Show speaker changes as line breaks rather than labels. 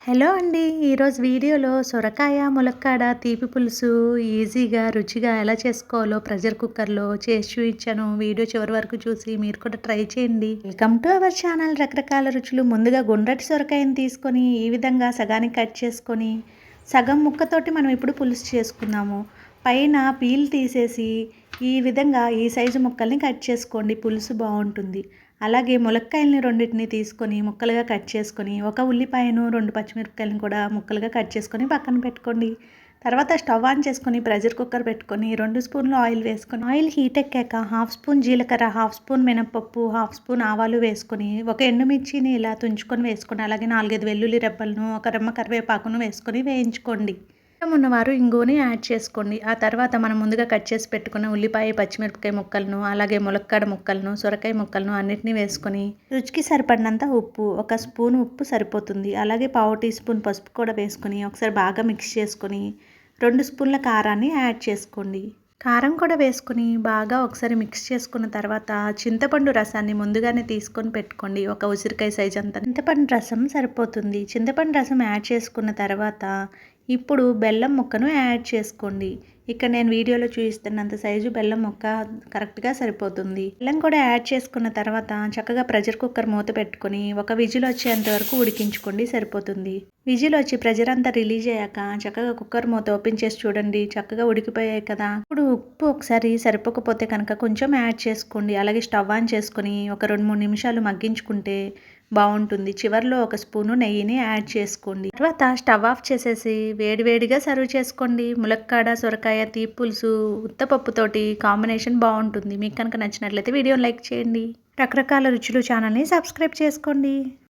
Hello అండి. ఈరోజు వీడియోలో సొరకాయ, ములక్కాడ తీపి పులుసు ఈజీగా, రుచిగా ఎలా చేసుకోవాలో ప్రెషర్ కుక్కర్‌లో చేసి చూయించాను. వీడియో చివరి వరకు చూసి మీరు కూడా ట్రై చేయండి. వెల్కమ్ టు అవర్ ఛానల్ రకరకాల రుచులు. ముందుగా గుండ్రటి సొరకాయని తీసుకొని ఈ విధంగా సగానికి కట్ చేసుకొని, సగం ముక్కతోటి మనం ఇప్పుడు పులుసు చేసుకుందాము. పైన పీల్ తీసేసి ఈ విధంగా ఈ సైజు ముక్కల్ని కట్ చేసుకోండి. పులుసు బాగుంటుంది. అలాగే ములక్కాయలని రెండింటిని తీసుకొని ముక్కలుగా కట్ చేసుకొని, ఒక ఉల్లిపాయను 2 పచ్చిమిరపకాయలను కూడా ముక్కలుగా కట్ చేసుకొని పక్కన పెట్టుకోండి. తర్వాత స్టవ్ ఆన్ చేసుకొని ప్రెషర్ కుక్కర్ పెట్టుకొని 2 స్పూన్లు ఆయిల్ వేసుకొని, ఆయిల్ హీట్ ఎక్కాక 1/2 స్పూన్ జీలకర్ర, 1/2 స్పూన్ మినపప్పు, 1/2 స్పూన్ ఆవాలు వేసుకొని, ఒక ఎండుమిర్చిని ఇలా తుంచుకొని వేసుకొని, అలాగే 4, 5 వెల్లుల్లి రెబ్బలను, ఒక రెమ్మ కరివేపాకును వేసుకొని వేయించుకోండి. ఉన్నవారు ఇంగువని యాడ్ చేసుకోండి. ఆ తర్వాత మనం ముందుగా కట్ చేసి పెట్టుకున్న ఉల్లిపాయ, పచ్చిమిరపకాయ ముక్కలను, అలాగే ములక్కాడ ముక్కలను, సొరకాయ ముక్కలను అన్నిటిని వేసుకొని, రుచికి సరిపడినంత ఉప్పు, ఒక స్పూన్ ఉప్పు సరిపోతుంది. అలాగే పావు టీ స్పూన్ పసుపు కూడా వేసుకొని ఒకసారి బాగా మిక్స్ చేసుకొని 2 స్పూన్ల కారాన్ని యాడ్ చేసుకోండి. కారం కూడా వేసుకొని బాగా ఒకసారి మిక్స్ చేసుకున్న తర్వాత చింతపండు రసాన్ని ముందుగానే తీసుకొని పెట్టుకోండి. ఒక ఉసిరికాయ సైజ్ అంత చింతపండు రసం సరిపోతుంది. చింతపండు రసం యాడ్ చేసుకున్న తర్వాత ఇప్పుడు బెల్లం ముక్కను యాడ్ చేసుకోండి. ఇక్కడ నేను వీడియోలో చూపిస్తున్నంత సైజు బెల్లం ముక్క కరెక్ట్గా సరిపోతుంది. బెల్లం కూడా యాడ్ చేసుకున్న తర్వాత చక్కగా ప్రెషర్ కుక్కర్ మూత పెట్టుకొని ఒక విజిల్ వచ్చేంత వరకు ఉడికించుకోండి, సరిపోతుంది. విజిల్ వచ్చి ప్రెషర్ అంతా రిలీజ్ అయ్యాక చక్కగా కుక్కర్ మూత ఓపెన్ చేసి చూడండి, చక్కగా ఉడికిపోయాయి కదా. ఇప్పుడు ఉప్పు ఒకసారి సరిపోకపోతే కనుక కొంచెం యాడ్ చేసుకోండి. అలాగే స్టవ్ ఆన్ చేసుకొని ఒక 2-3 నిమిషాలు మగ్గించుకుంటే బాగుంటుంది. చివరిలో ఒక స్పూను నెయ్యిని యాడ్ చేసుకోండి. తర్వాత స్టవ్ ఆఫ్ చేసేసి వేడివేడిగా సర్వ్ చేసుకోండి. ములక్కాడ, సొరకాయ తీపి పులుసు ఉత్తపప్పుతోటి కాంబినేషన్ బాగుంటుంది. మీకు కనుక నచ్చినట్లయితే వీడియోని లైక్ చేయండి. రకరకాల రుచులు ఛానల్ని సబ్స్క్రైబ్ చేసుకోండి.